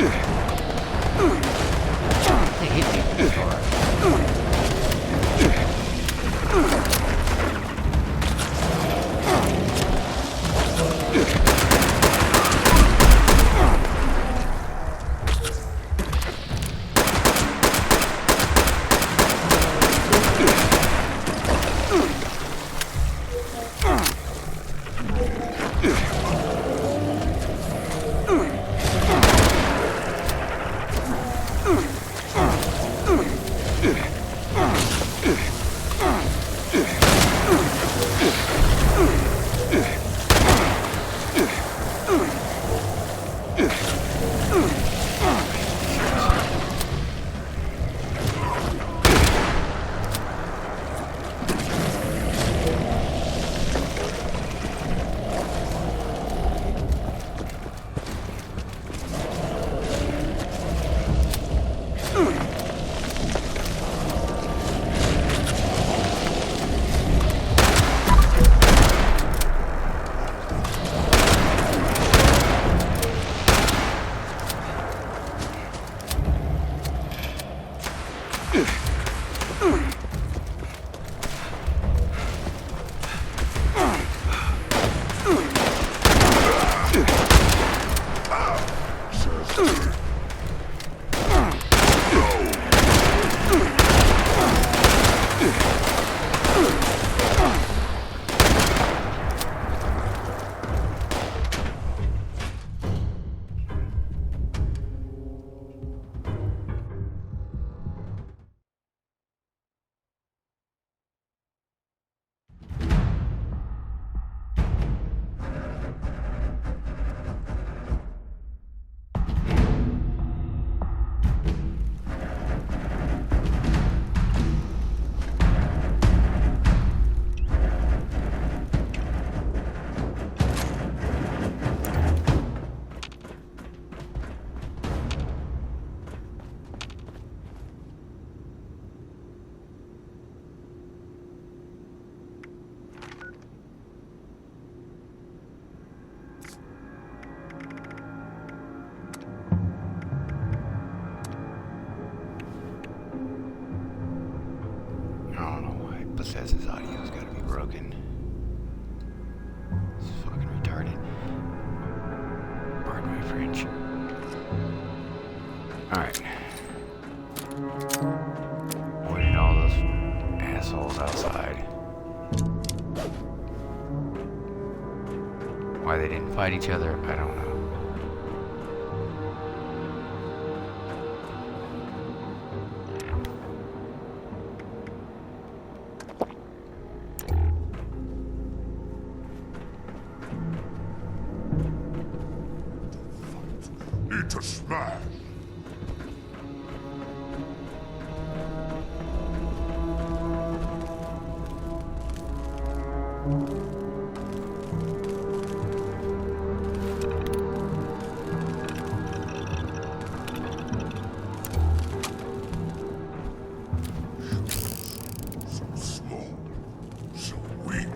They hit me from the start. Says his audio's gotta be broken. It's fucking retarded. Pardon my French. Alright. What did all those assholes outside? Why they didn't fight each other, I don't know. To smash. So slow, so weak.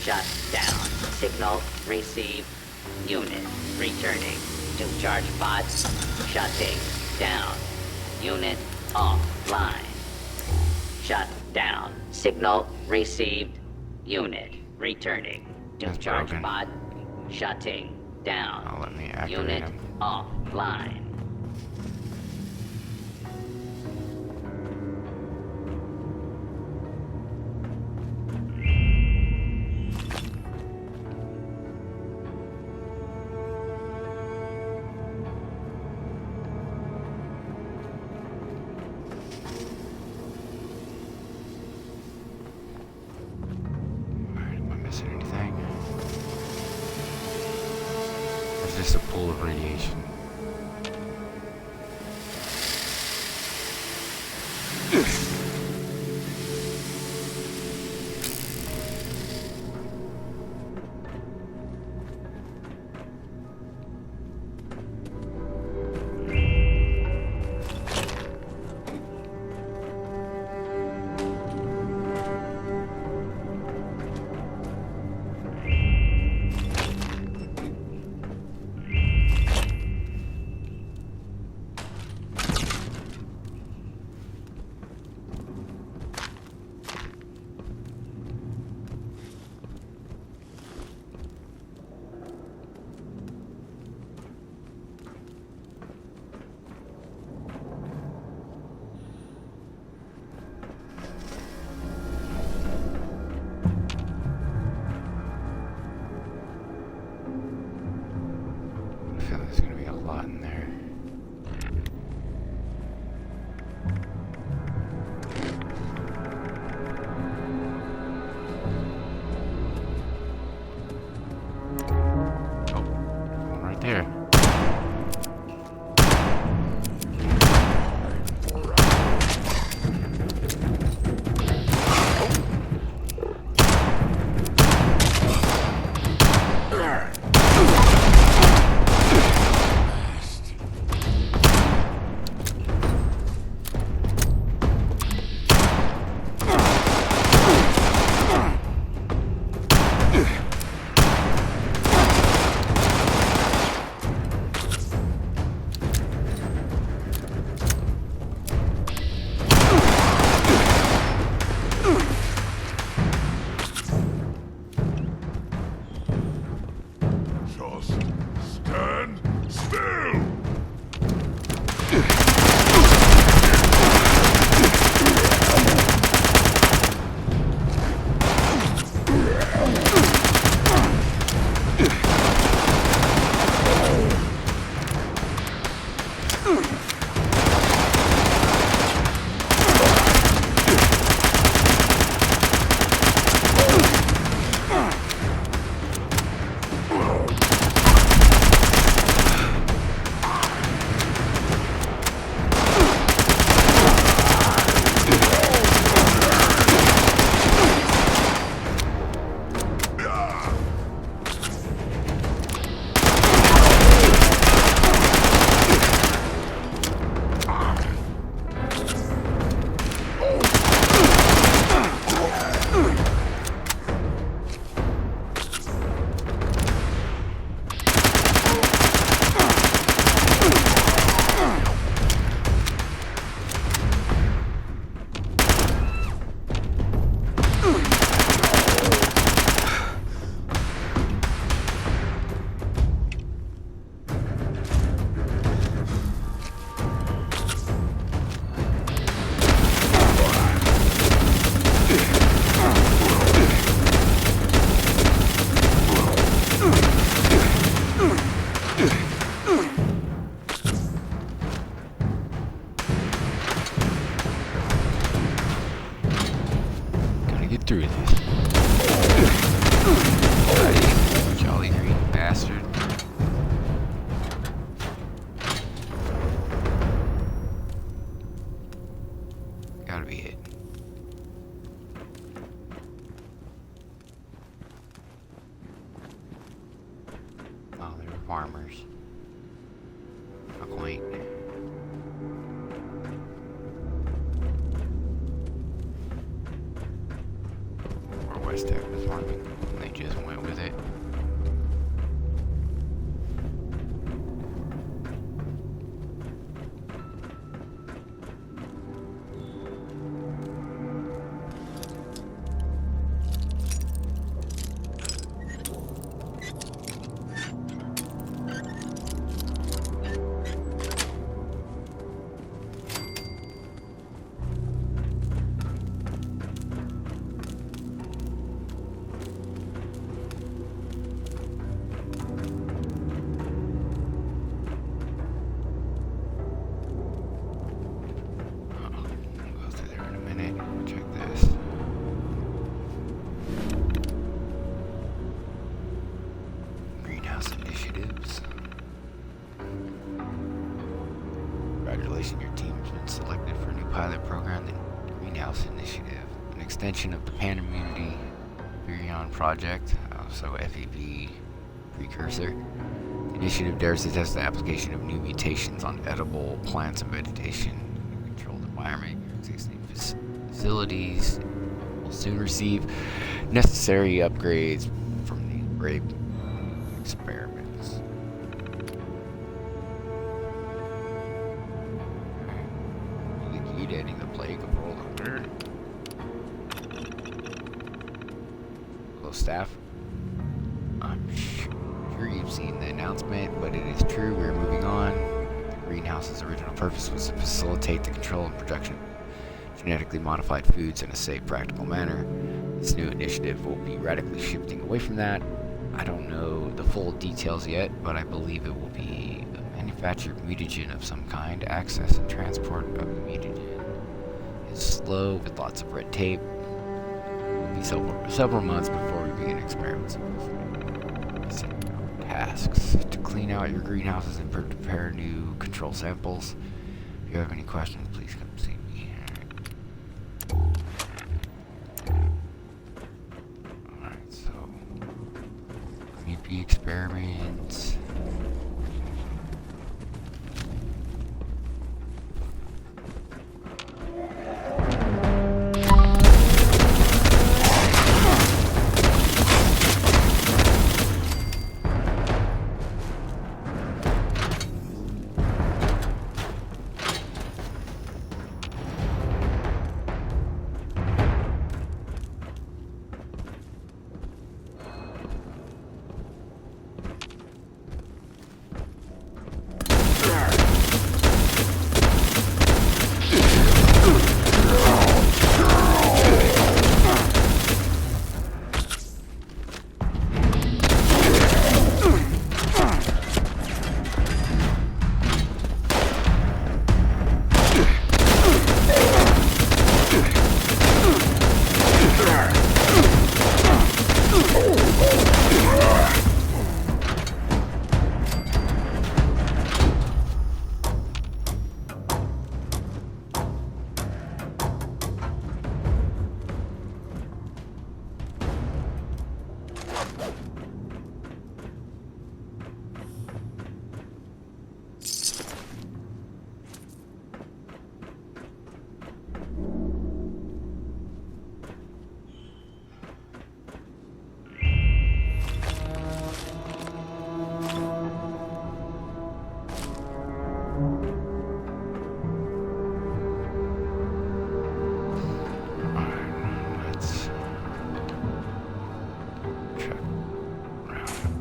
Shut down. Signal received. Unit returning to charge pod. Shutting down. Unit offline. Shut down. Signal received. Unit returning to That's charge broken. pod. Shutting down. Oh, let me activate Unit him. offline. Alright, am I missing anything? It's just a pool of radiation. I feel like there's gonna be a lot in there. Oh, one right there. Just stand still! Gotta get through this. Buddy, jolly green bastard. Gotta be it. Oh, they were farmers. How quaint. Or West Tech was farming. They Congratulations, your team has been selected for a new pilot program, the Greenhouse Initiative, an extension of the Pan Immunity Virion Project, so FEV precursor. The initiative dares to test the application of new mutations on edible plants and vegetation in a controlled environment. Your existing facilities will soon receive necessary upgrades from these brave experiments. The key to ending the plague of world hunger. Hello, staff. I'm sure you've seen the announcement, but it is true. We're moving on. The greenhouse's original purpose was to facilitate the control and production of genetically modified foods in a safe, practical manner. This new initiative will be radically shifting away from that. I don't know the full details yet, but I believe it will be a manufactured mutagen of some kind. Access and transport of the mutagen is slow with lots of red tape. It will be several months before we begin experiments. Tasks to clean out your greenhouses and prepare new control samples. If you have any questions, please come see me. Alright, so MEP experiments.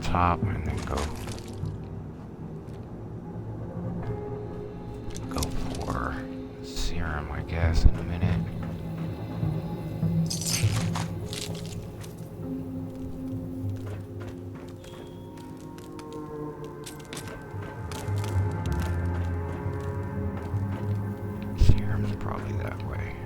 Top and then go for serum, I guess, in a minute. Serum's probably that way.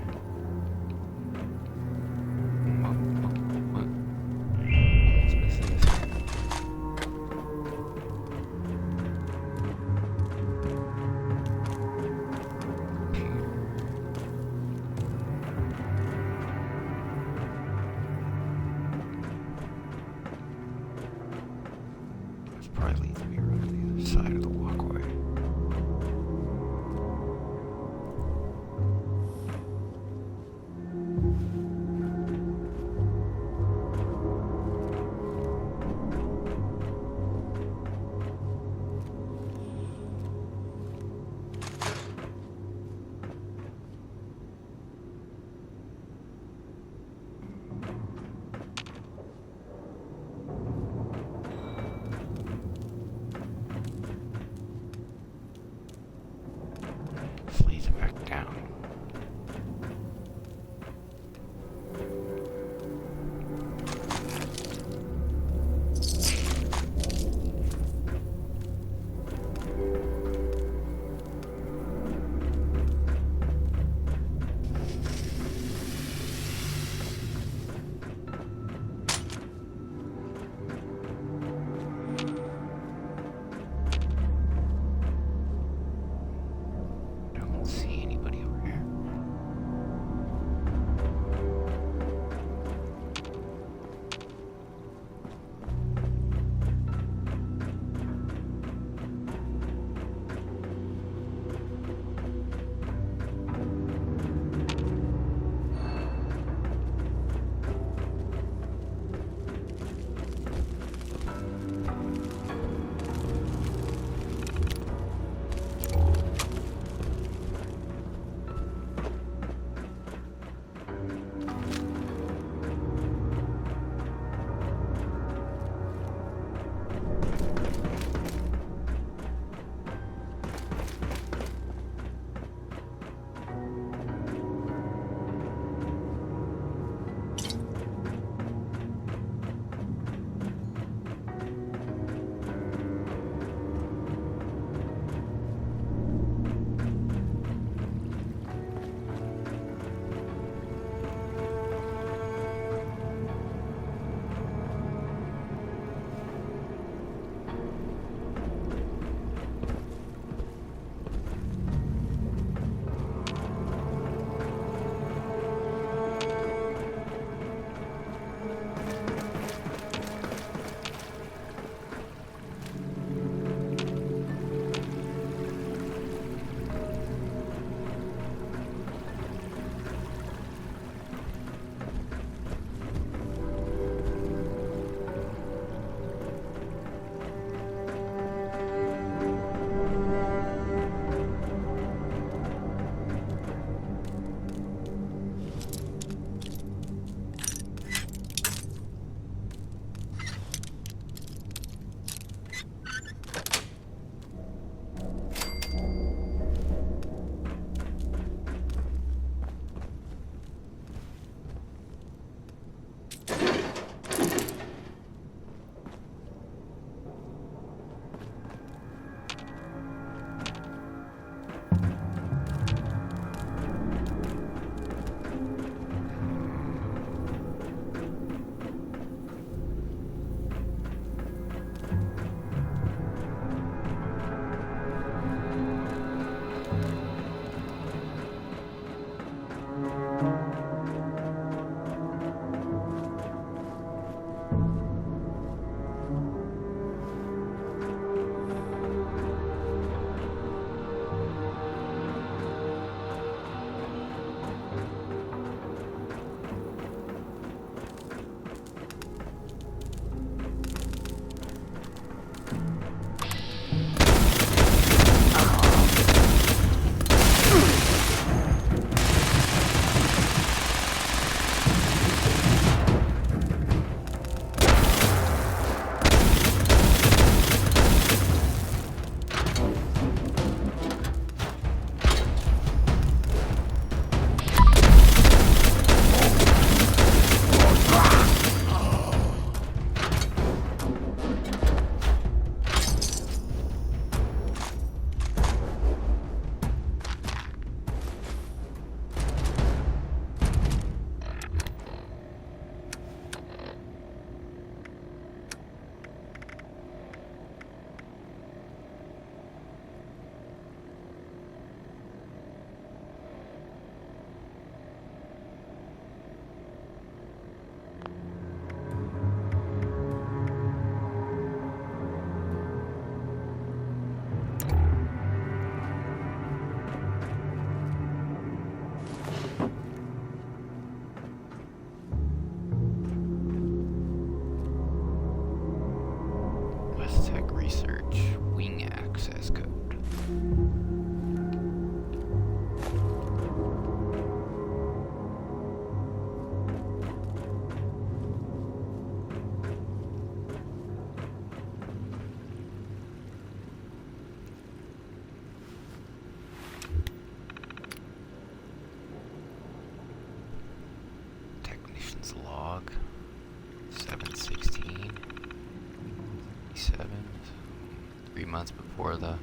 months before the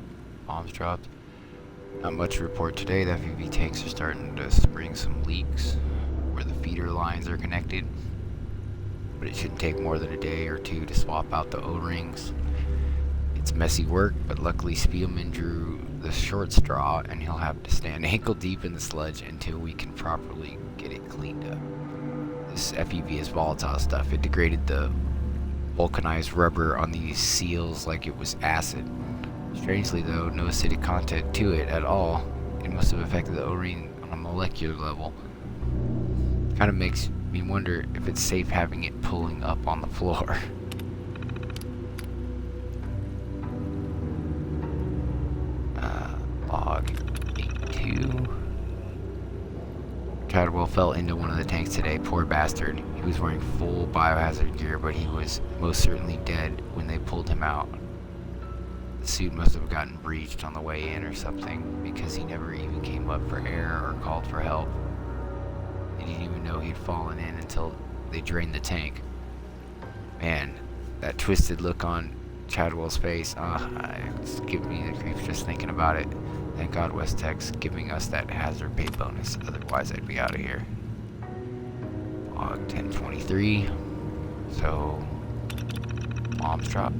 bombs dropped. Not much to report today. The FUV tanks are starting to spring some leaks where the feeder lines are connected, but it shouldn't take more than a day or two to swap out the O-rings. It's messy work, but luckily Spielman drew the short straw, and he'll have to stand ankle deep in the sludge until we can properly get it cleaned up. This FUV is volatile stuff. It degraded the vulcanized rubber on these seals like it was acid. Strangely though, no acidic content to it at all. It must have affected the O-ring on a molecular level. Kind of makes me wonder if it's safe having it pulling up on the floor. Log 82. Chadwell fell into one of the tanks today. Poor bastard. He was wearing full biohazard gear, but he was most certainly dead when they pulled him out. The suit must have gotten breached on the way in or something, because he never even came up for air or called for help. They didn't even know he'd fallen in until they drained the tank. Man, that twisted look on Chadwell's face, it's giving me the creeps just thinking about it. Thank God West Tech's giving us that hazard pay bonus, otherwise I'd be out of here. Log 1023. So, bombs drop.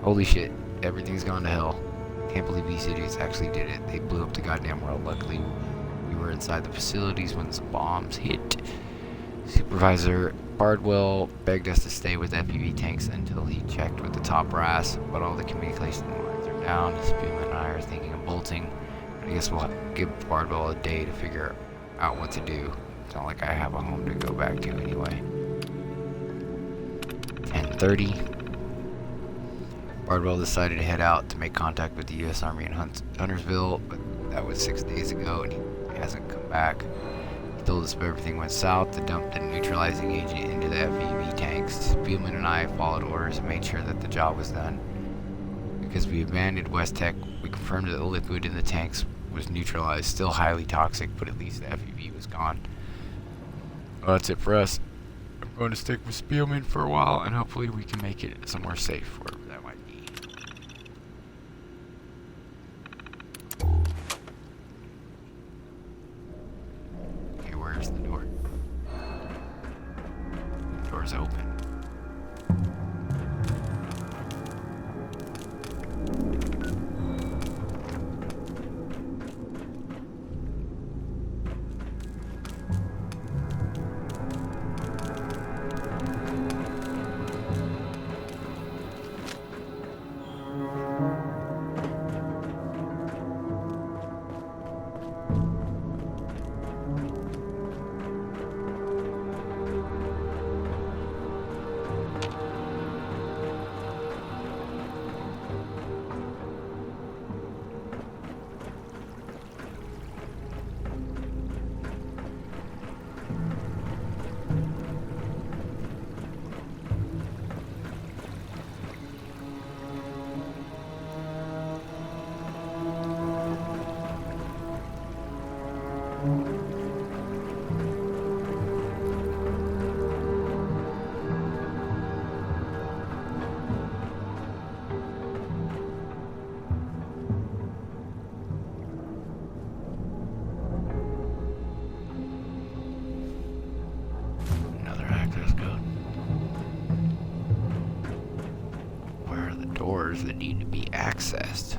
Holy shit, everything's gone to hell. Can't believe these idiots actually did it. They blew up the goddamn world. Luckily, we were inside the facilities when the bombs hit. Supervisor Bardwell begged us to stay with FUV tanks until he checked with the top brass, but all the communication lines are down. Spielman and I are thinking of bolting. I guess we'll give Bardwell a day to figure out what to do. It's not like I have a home to go back to anyway. 10:30. Bardwell decided to head out to make contact with the U.S. Army in Huntersville, but that was 6 days ago and he hasn't come back. He told us if everything went south to dump the neutralizing agent into the FEV tanks. Spielman and I followed orders and made sure that the job was done. Because we abandoned West Tech, we confirmed that the liquid in the tanks was neutralized, still highly toxic, but at least the FEV was gone. Well, that's it for us. I'm going to stick with Spielman for a while, and hopefully we can make it somewhere safe, wherever that might be. Okay, where's the door? The door's open. Another access code. Where are the doors that need to be accessed?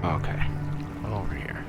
Okay, over here.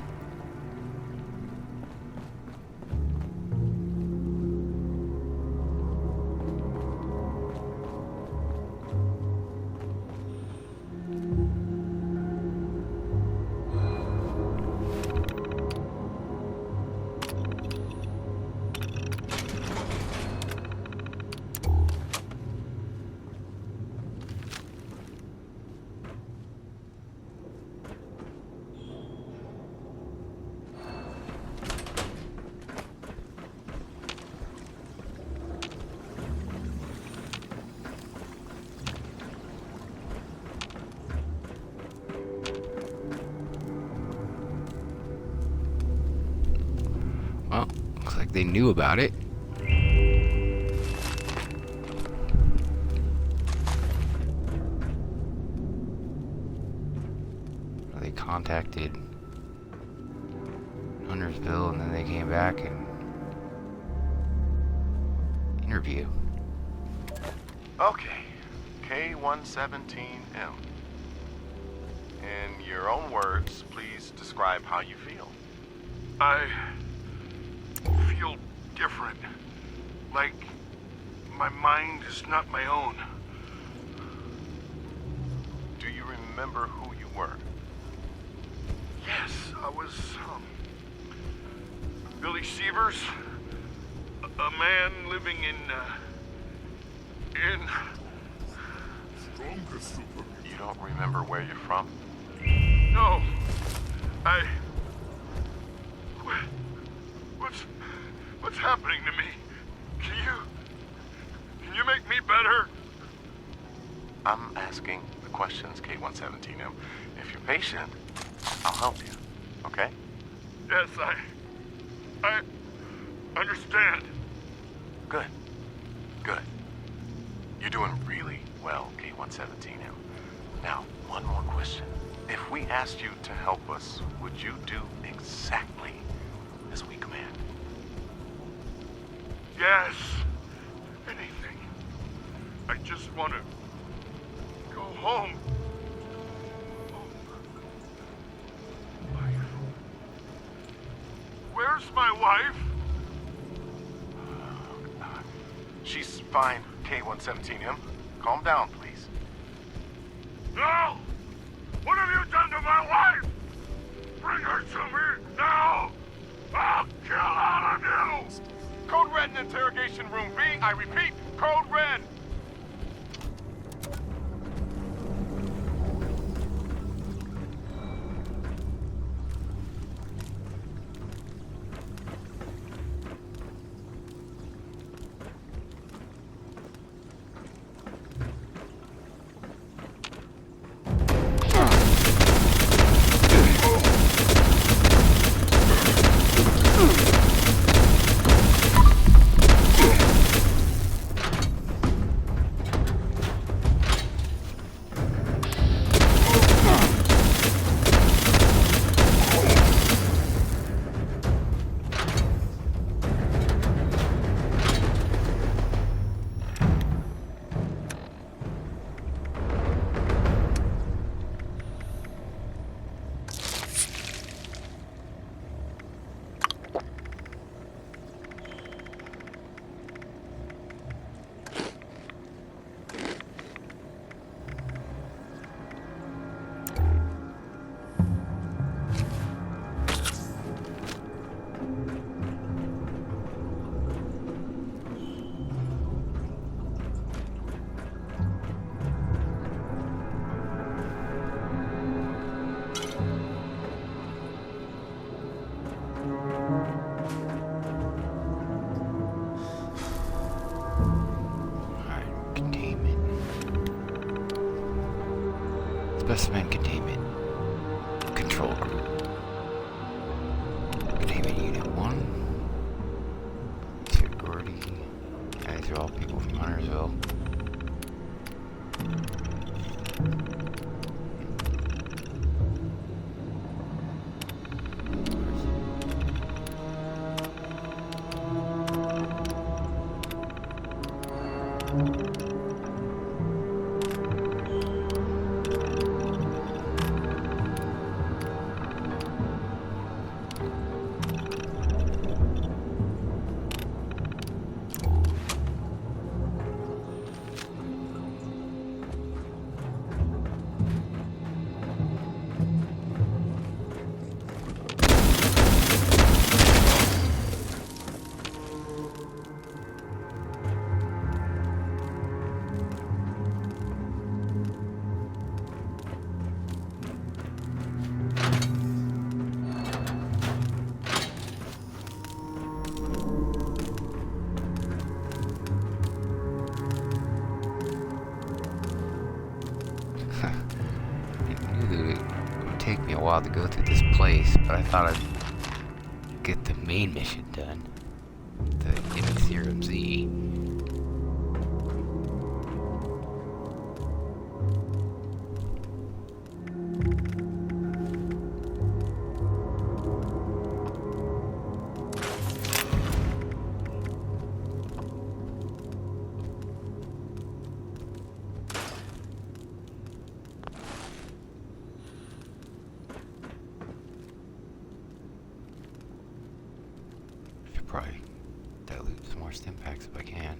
Looks like they knew about it. They contacted Huntersville and then they came back and interview. Okay, K117M. In your own words, please describe how you feel. I feel different. Like my mind is not my own. Do you remember who you were? Yes, I was, Billy Sievers, a man living in You don't remember where you're from? no, what's happening to me? Can you make me better? I'm asking the questions, K117M. If you're patient, I'll help you, okay? Yes, I understand. Good. Good. You're doing really well, K117M. Now, one more question. If we asked you to help us, would you do exactly as we command? Yes, anything. I just want to go home. Where's my wife? She's fine, K117M. Calm down, please. No! What have you done to my wife? Bring her to me now! I'll kill all of you! Code Red in Interrogation Room B. I repeat, Code Red. Specimen containment. Control group. Containment unit 1. Security. These are all people from Huntersville. Take me a while to go through this place, but I thought I'd get the main mission done. the Serum Z. Probably dilute some more stim packs if I can.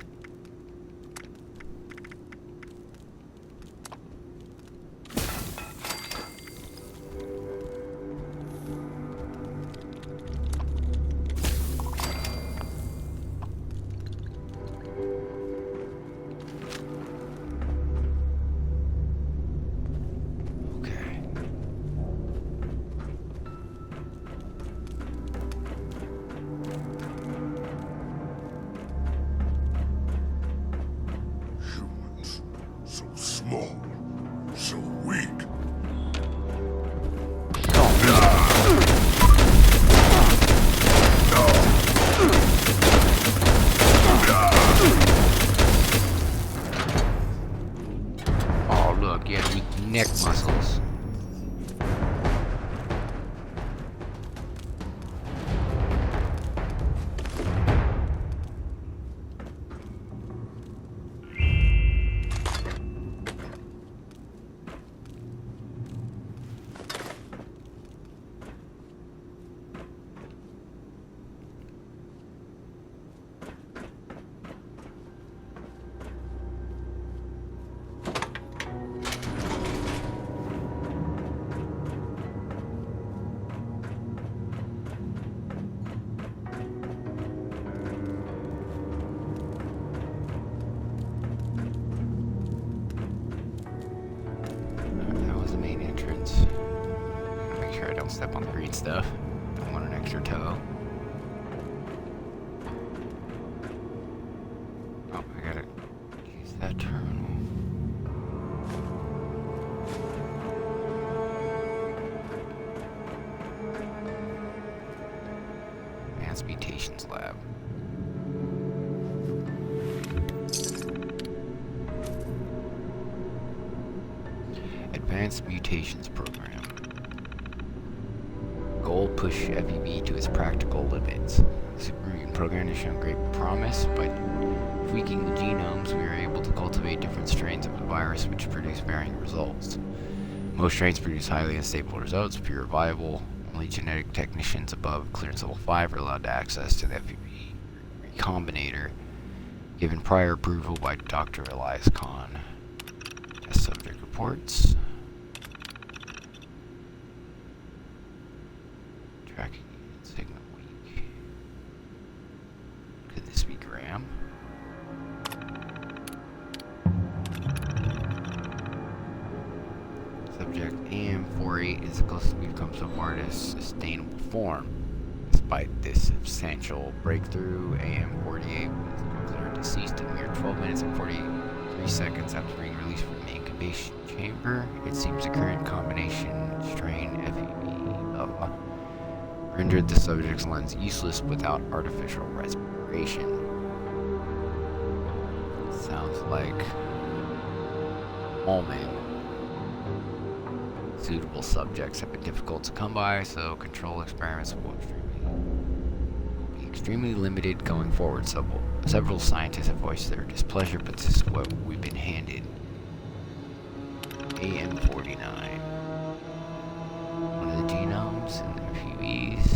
Okay. Humans, so small, so weak. Oh, look, yeah, weak neck muscles. That was the main entrance. Make sure I don't step on the green stuff. Don't want an extra toe. Oh, I gotta use that terminal. Advanced Mutations Lab. Advanced Mutations Program. Goal: push FEV to its practical limits. The supermutant program has shown great promise. By tweaking the genomes, we are able to cultivate different strains of the virus which produce varying results. Most strains produce highly unstable results, pure viable. Only genetic technicians above clearance level 5 are allowed to access to the FEV recombinator, given prior approval by Dr. Elias Khan. Test subject reports. Tracking signal weak. Could this be Graham? Subject AM48 is the closest we've come so far to sustainable form. Despite this substantial breakthrough, AM48 was declared deceased a mere 12 minutes and 43 seconds after being released from the incubation chamber. It seems the current combination strain FEV rendered the subject's lungs useless without artificial respiration. Sounds like Allman. Suitable subjects have been difficult to come by, so control experiments will be extremely limited going forward. Several scientists have voiced their displeasure, but this is what we've been handed. AM49. One of the genomes and the FUVs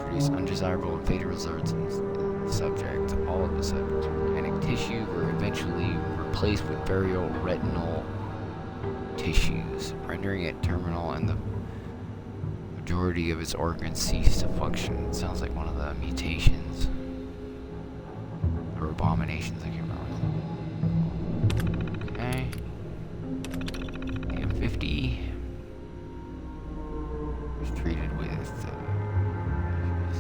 produce undesirable and fatal results in the subject. All of the subject's organic tissue were eventually replaced with burial retinal tissues, rendering it terminal, and the majority of its organs cease to function. It sounds like one of the mutations or abominations, I can't remember. Okay. AM50 was treated with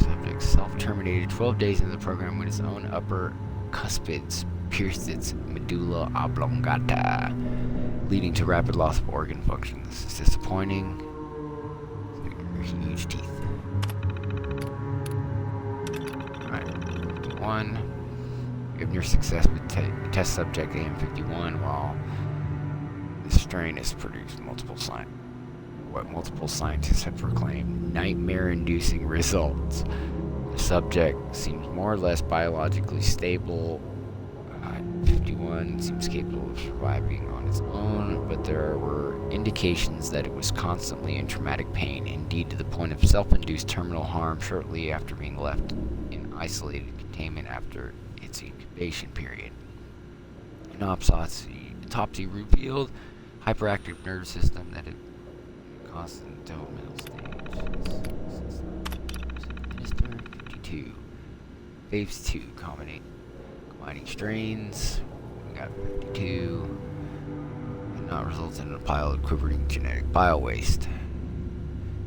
subject self-terminated 12 days into the program when his own upper cuspids pierced its medulla oblongata, leading to rapid loss of organ function. This is disappointing. Huge teeth. Alright, 51. We have near success with test subject AM51, while this strain has produced multiple scientists have proclaimed nightmare-inducing results. The subject seems more or less biologically stable. 51 seems capable of surviving on its own, but there were indications that it was constantly in traumatic pain, indeed to the point of self-induced terminal harm shortly after being left in isolated containment after its incubation period. An autopsy revealed hyperactive nervous system that had constant developmental stage. 52. Phase 2 combining strains. We got 52. And not results in a pile of quivering genetic bile waste.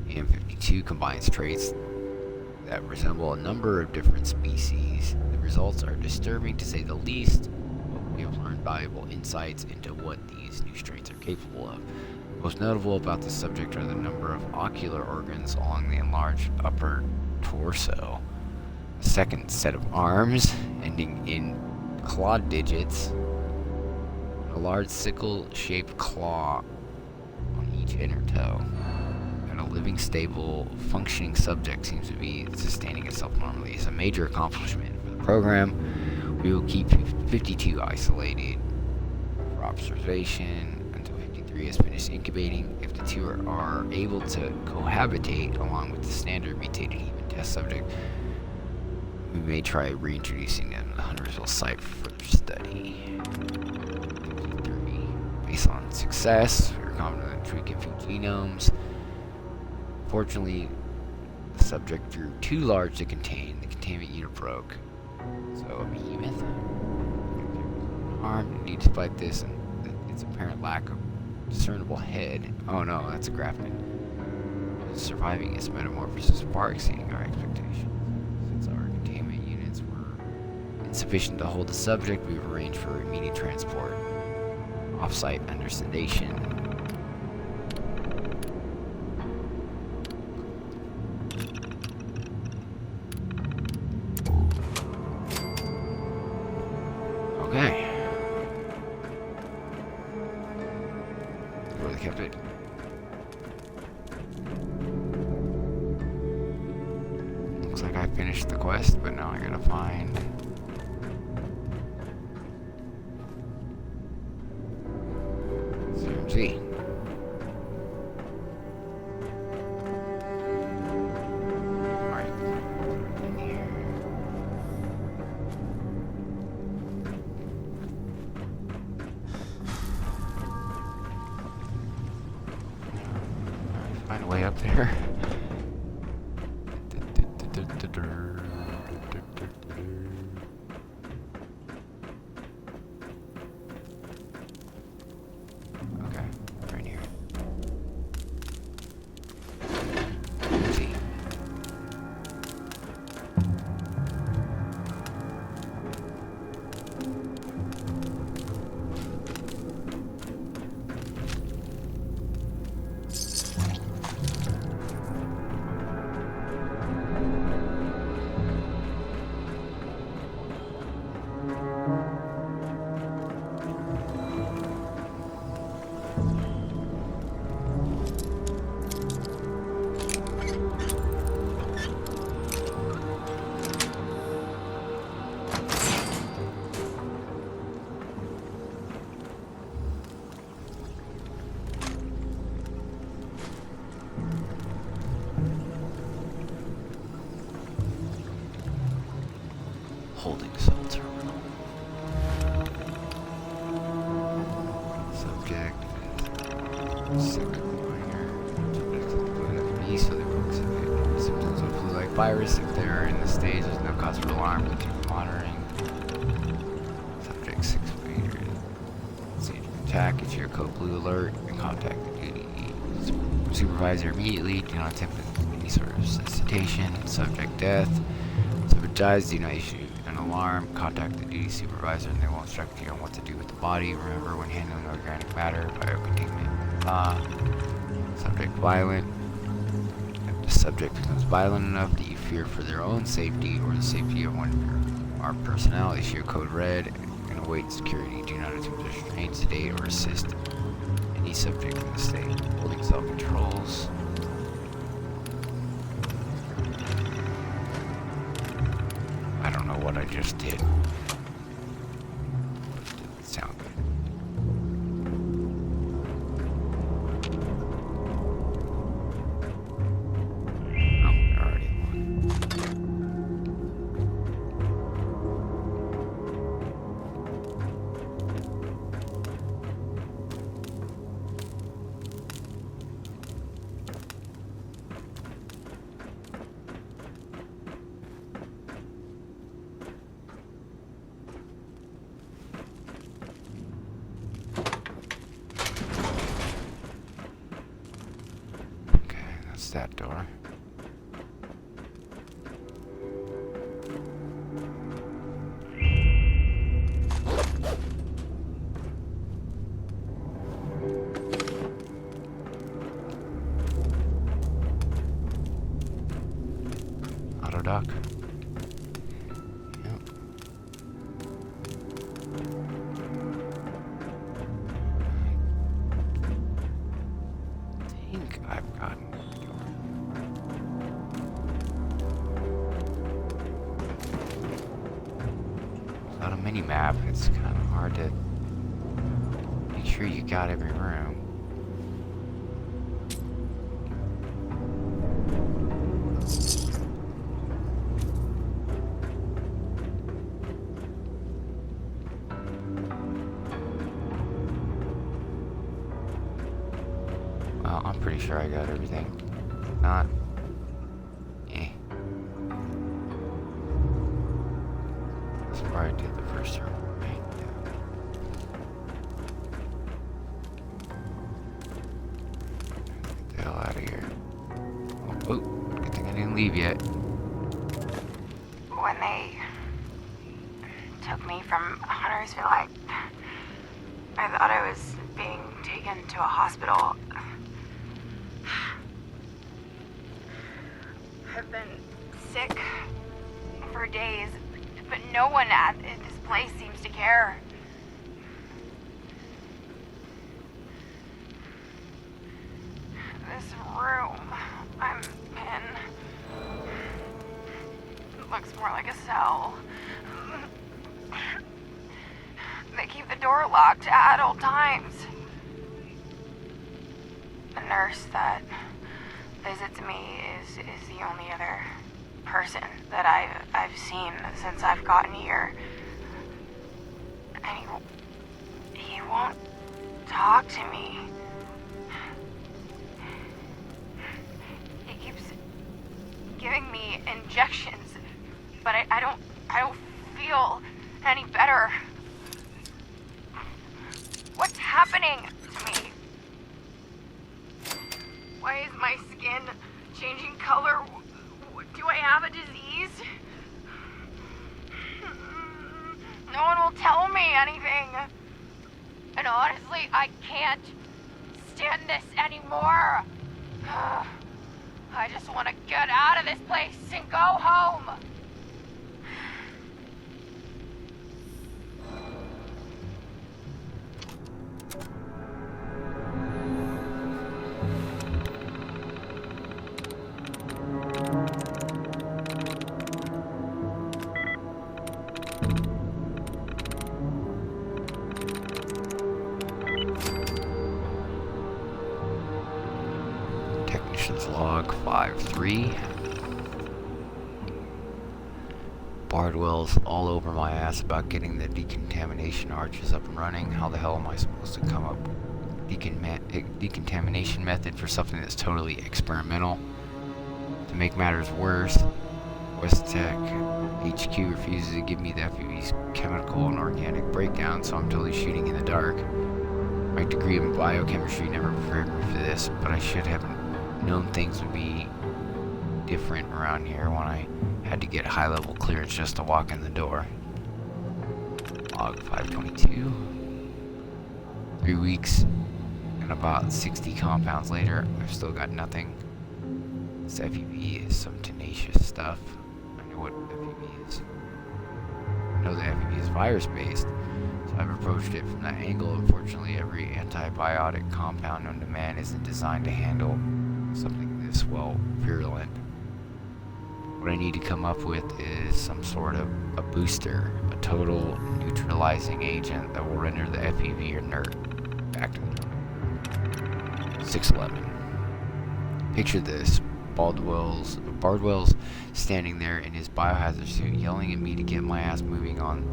And 52 combines traits that resemble a number of different species. The results are disturbing to say the least, but we have learned valuable insights into what these new strains are capable of. Most notable about the subject are the number of ocular organs along the enlarged upper torso, a second set of arms ending in claw digits, and a large sickle-shaped claw on each inner toe. And a living, stable, functioning subject seems to be sustaining itself normally. It's a major accomplishment for the program. We will keep 52 isolated for observation until 53 has finished incubating. If the two are able to cohabitate along with the standard mutated human test subject, we may try reintroducing them to the Huntersville site for further study. 53. Based on success, we are confident in tweaking few genomes. Fortunately, the subject grew too large to contain. The containment unit broke. So a behemoth harmed. Indeed, despite this and its apparent lack of discernible head. Oh no, that's a graphic. Surviving its metamorphosis far exceeding our expectations. Since our containment units were insufficient to hold the subject, we've arranged for immediate transport off-site under sedation. Okay. Where they kept it. Looks like I finished the quest, but now I gotta find Serum Z. Alright. In here. Find a way up there. Okay, right here. Let's see. Holding cell terminal. Subject is sick minor. Subject is B, so they will exhibit symptoms of flu-like virus. If they are in the stage, there's no cause for alarm. Continue monitoring. Subject 6 meters. Stage of attack. Issue a code blue alert and contact the duty supervisor immediately. Do not attempt any sort of resuscitation. Subject death. Subject dies. Do not issue an alarm. Contact the duty supervisor and they will instruct you on what to do with the body. Remember, when handling organic matter, biocontainment. Subject violent. If the subject becomes violent enough that you fear for their own safety or the safety of one of your Armed personnel, issue code red, and await security. Do not attempt to restrain, sedate, or assist any subject in the state. Holding self-controls. I don't know what I just did. Didn't sound good. Oh, they're already locked. That door. Auto dock. Yep. I think I've gotten on a mini map. It's kind of hard to make sure you got every room. Well, I'm pretty sure I got everything. Not. I did the first room, right? Get the hell out of here. Oh, good thing I didn't leave yet. When they took me from Huntersville, I thought I was being taken to a hospital. I've been sick for days. But no one at this place seems to care. This room I'm in looks more like a cell. They keep the door locked at all times. The nurse that visits me is the only other person that I've seen since I've gotten here. And he won't talk to me. He keeps giving me injections, but I don't feel any better. What's happening to me? Why is my skin changing color? Do I have a disease? No one will tell me anything. And honestly, I can't stand this anymore. I just want to get out of this place and go home. Log 5-3. Bardwell's all over my ass about getting the decontamination arches up and running. How the hell am I supposed to come up with decontamination method for something that's totally experimental? To make matters worse, West Tech HQ refuses to give me the FUV's chemical and organic breakdown, so I'm totally shooting in the dark. My degree in biochemistry never prepared me for this, but I should have known things would be different around here when I had to get high-level clearance just to walk in the door. Log 522. 3 weeks and about 60 compounds later, I've still got nothing. This FUV is some tenacious stuff. I know what FUV is. know the FEV is virus-based, so I've approached it from that angle. Unfortunately, every antibiotic compound known to man isn't designed to handle something this well virulent. What I need to come up with is some sort of a booster, a total neutralizing agent that will render the FEV inert. Back to 611. Picture this. Bardwell's standing there in his biohazard suit, yelling at me to get my ass moving on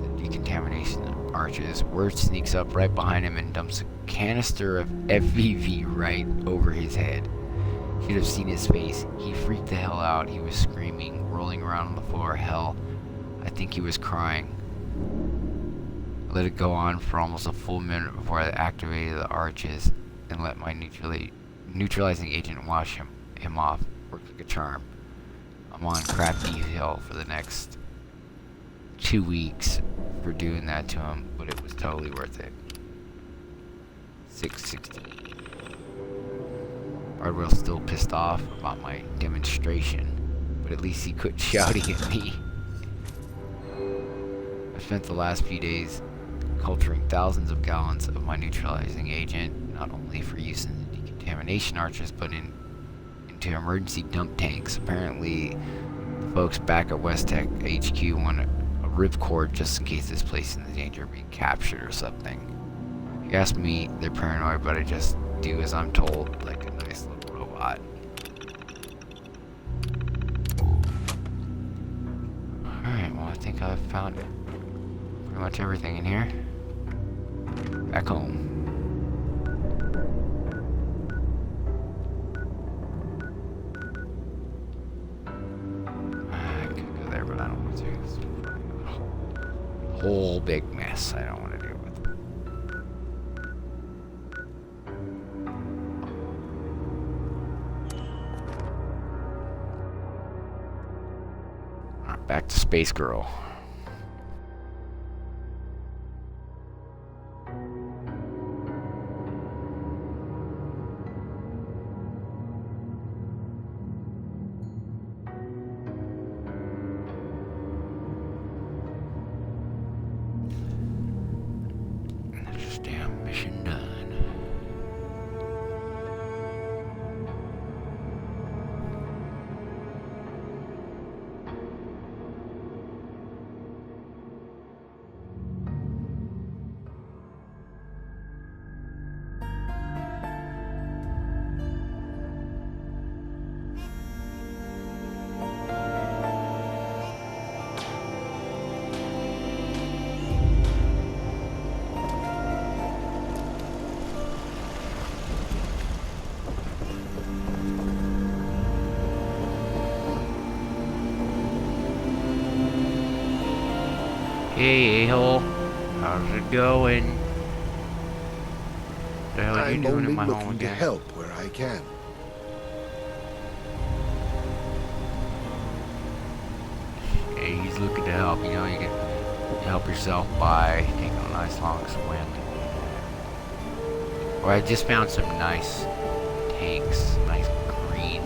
the decontamination arches. Word sneaks up right behind him and dumps a canister of FEV right over his head. Should have seen his face. He freaked the hell out. He was screaming, rolling around on the floor. Hell, I think he was crying. I let it go on for almost a full minute before I activated the arches and let my neutralizing agent wash him off. Worked like a charm. I'm on crap detail for the next 2 weeks for doing that to him, but it was totally worth it. 616. Bardwell's still pissed off about my demonstration, but at least he quit shouting at me. I spent the last few days culturing thousands of gallons of my neutralizing agent, not only for use in the decontamination arches, but into emergency dump tanks. Apparently, the folks back at West Tech HQ want a ripcord just in case this place is in danger of being captured or something. If you ask me, they're paranoid, but I just do as I'm told, like a nice little robot. Alright, well, I think I've found pretty much everything in here. Back home. I could go there, but I don't want to. It's a whole big mess I don't want to deal with. Alright, back to Space Girl. Mission done. Hey, a-hole. How's it going? What the hell are you I'm doing only in my home looking to again? help where I can. Hey, he's looking to help. You know, you can help yourself by taking a nice long swim. Or I just found some nice tanks, nice green,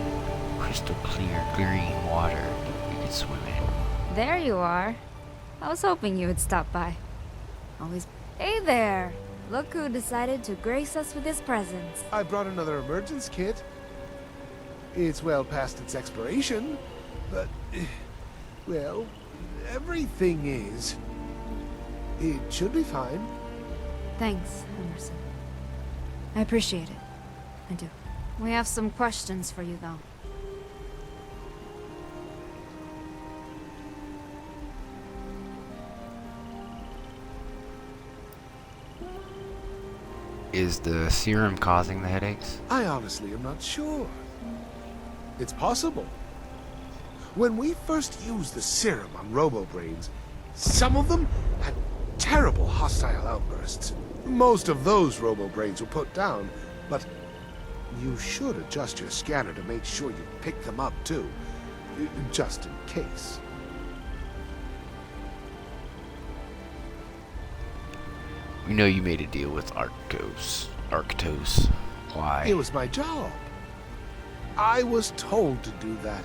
crystal clear green water you could swim in. There you are. I was hoping you would stop by. Always. Hey there! Look who decided to grace us with his presence. I brought another emergence kit. It's well past its expiration, but, well, everything is. It should be fine. Thanks, Emerson. I appreciate it. I do. We have some questions for you, though. Is the serum causing the headaches? I honestly am not sure. It's possible. When we first used the serum on Robo-Brains, some of them had terrible hostile outbursts. Most of those Robo-Brains were put down, but you should adjust your scanner to make sure you pick them up too, just in case. We know you made a deal with Arctos. Why? It was my job. I was told to do that.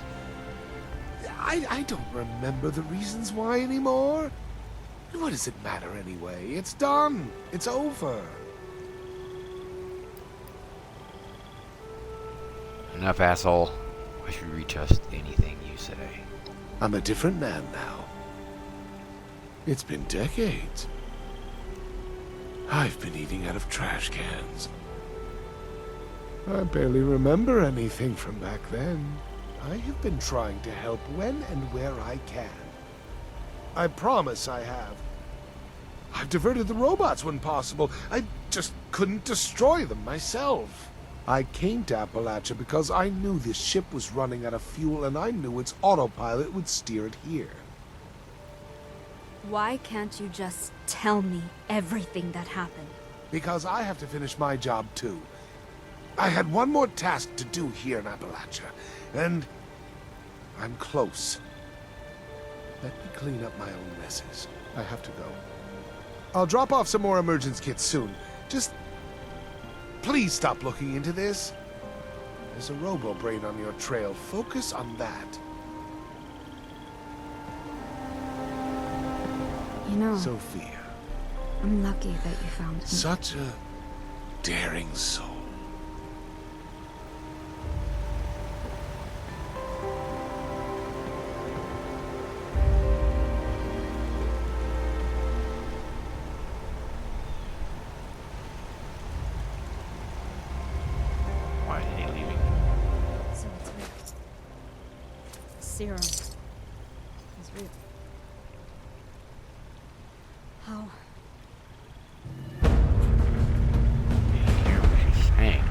I don't remember the reasons why anymore. What does it matter anyway? It's done. It's over. Enough, asshole. I should retrust anything you say. I'm a different man now. It's been decades. I've been eating out of trash cans. I barely remember anything from back then. I have been trying to help when and where I can. I promise I have. I've diverted the robots when possible. I just couldn't destroy them myself. I came to Appalachia because I knew this ship was running out of fuel and I knew its autopilot would steer it here. Why can't you just tell me everything that happened? Because I have to finish my job too. I had one more task to do here in Appalachia, and I'm close. Let me clean up my own messes. I have to go. I'll drop off some more emergence kits soon. Just please stop looking into this. There's a robo-brain on your trail. Focus on that. You know, Sophia. I'm lucky that you found me. Such a daring soul. Why is he leaving? So it's real. Serum is real. How? Didn't hear what she's saying.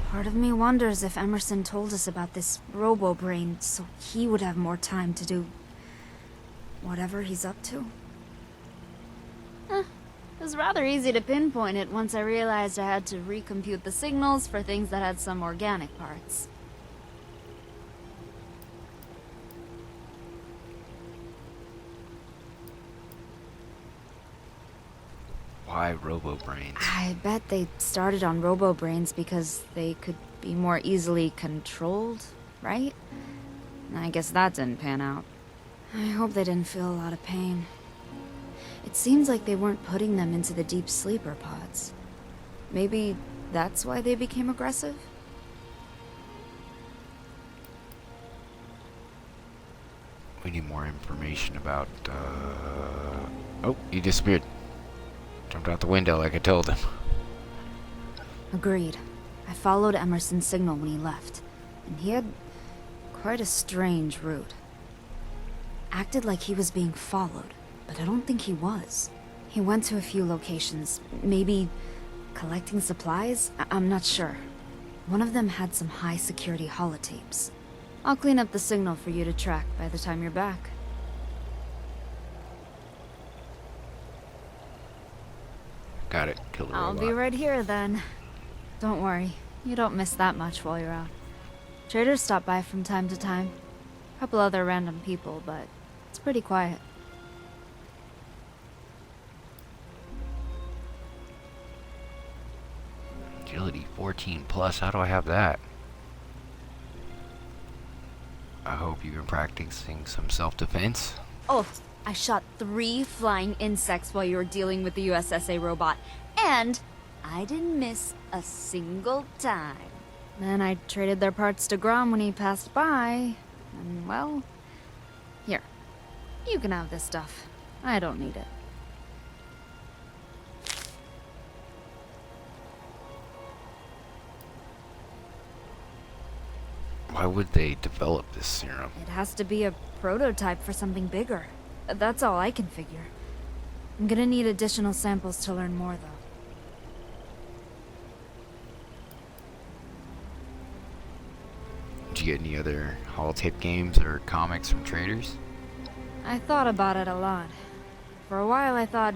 Part of me wonders if Emerson told us about this robo-brain so he would have more time to do whatever he's up to. It was rather easy to pinpoint it once I realized I had to recompute the signals for things that had some organic parts. Why robo-brains? I bet they started on robo-brains because they could be more easily controlled, right? I guess that didn't pan out. I hope they didn't feel a lot of pain. It seems like they weren't putting them into the deep sleeper pods. Maybe that's why they became aggressive? We need more information about, Oh, he disappeared. Jumped out the window like I told him. Agreed. I followed Emerson's signal when he left, and he had quite a strange route. Acted like he was being followed, but I don't think he was. He went to a few locations, maybe collecting supplies? I'm not sure. One of them had some high-security holotapes. I'll clean up the signal for you to track by the time you're back. Got it. Kill the I'll robot. be right here then. Don't worry, you don't miss that much while you're out. Traders stop by from time to time. A couple other random people, but it's pretty quiet. Agility 14 plus. How do I have that? I hope you've been practicing some self-defense. Oh, I shot 3 flying insects while you were dealing with the USSA robot, and I didn't miss a single time. Then I traded their parts to Grom when he passed by, and well, here, you can have this stuff. I don't need it. Why would they develop this serum? It has to be a prototype for something bigger. That's all I can figure. I'm gonna need additional samples to learn more, though. Did you get any other holotape games or comics from traders? I thought about it a lot. For a while I thought,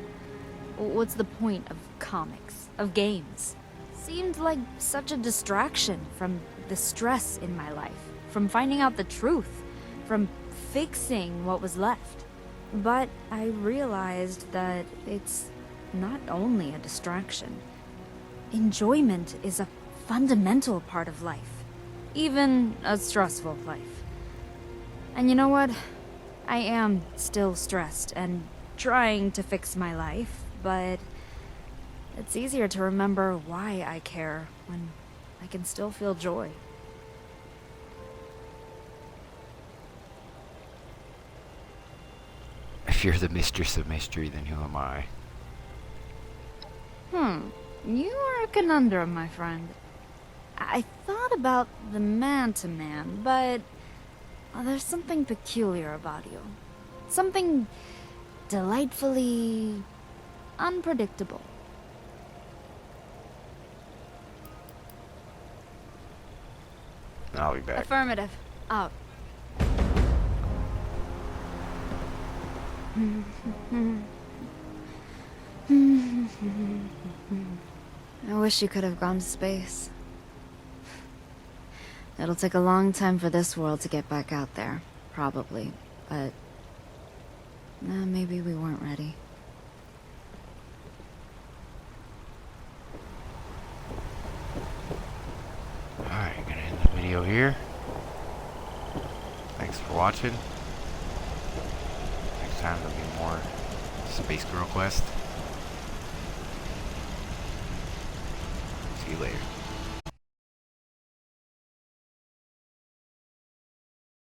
what's the point of comics, of games? Seemed like such a distraction from the stress in my life, from finding out the truth, from fixing what was left. But I realized that it's not only a distraction. Enjoyment is a fundamental part of life. even a stressful life. And you know what? I am still stressed and trying to fix my life, but it's easier to remember why I care when I can still feel joy. If you're the mistress of mystery, then who am I? You are a conundrum, my friend. I thought about the man-to-man, but there's something peculiar about you. Something delightfully unpredictable. I'll be back. Affirmative. Out. I wish you could have gone to space. It'll take a long time for this world to get back out there, probably, but maybe we weren't ready. Alright, gonna end the video here. Thanks for watching. Next time there'll be more Space Girl Quest. See you later.